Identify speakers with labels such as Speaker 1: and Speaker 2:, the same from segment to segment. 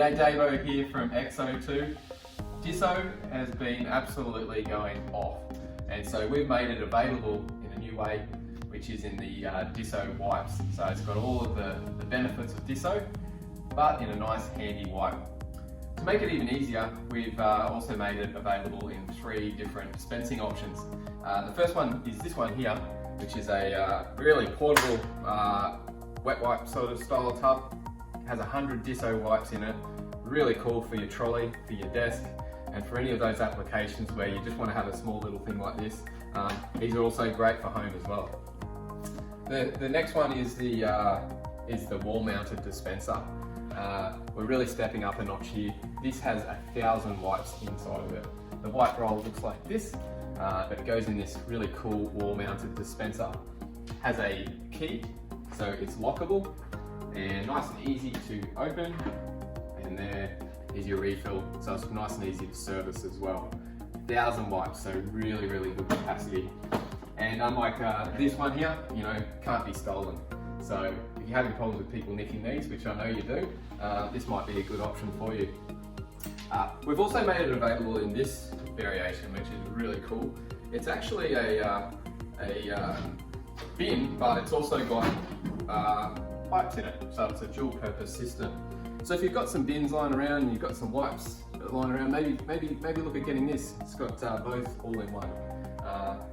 Speaker 1: G'day Davo here from XO2. Disso has been absolutely going off, and so we've made it available in a new way, which is in the Disso Wipes. So it's got all of the benefits of Disso, but in a nice handy wipe. To make it even easier, we've also made it available in 3 different dispensing options. The first one is this one here, which is a really portable wet wipe sort of style tub. It has 100 Disso wipes in it. Really cool for your trolley, for your desk, and for any of those applications where you just want to have a small little thing like this. These are also great for home as well. The next one is the wall-mounted dispenser. We're really stepping up a notch here. This has 1,000 wipes inside of it. The wipe roll looks like this, but it goes in this really cool wall-mounted dispenser. Has a key, so it's lockable and nice and easy to open. And there is your refill, so it's nice and easy to service as well. 1,000 wipes, so really good capacity. And unlike this one here, can't be stolen. So if you're having problems with people nicking these, which I know you do, this might be a good option for you. We've also made it available in this variation, which is really cool. It's actually a bin, but it's also got pipes in it, so it's a dual purpose system. So if you've got some bins lying around and you've got some wipes lying around, maybe look at getting this. It's got both all in one.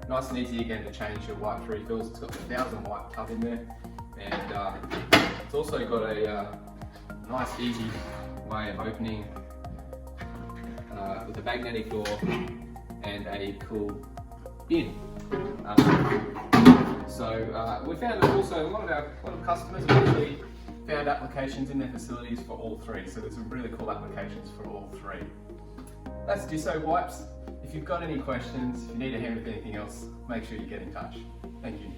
Speaker 1: Nice and easy again to change your wipe refills. It's got the 1,000 wipe tub in there, and it's also got a nice easy way of opening with a magnetic door and a cool bin. So we found that also a lot of customers have actually found applications in their facilities for all 3. So there's some really cool applications for all 3. That's Disso Wipes. If you've got any questions, if you need a hand with anything else, make sure you get in touch. Thank you.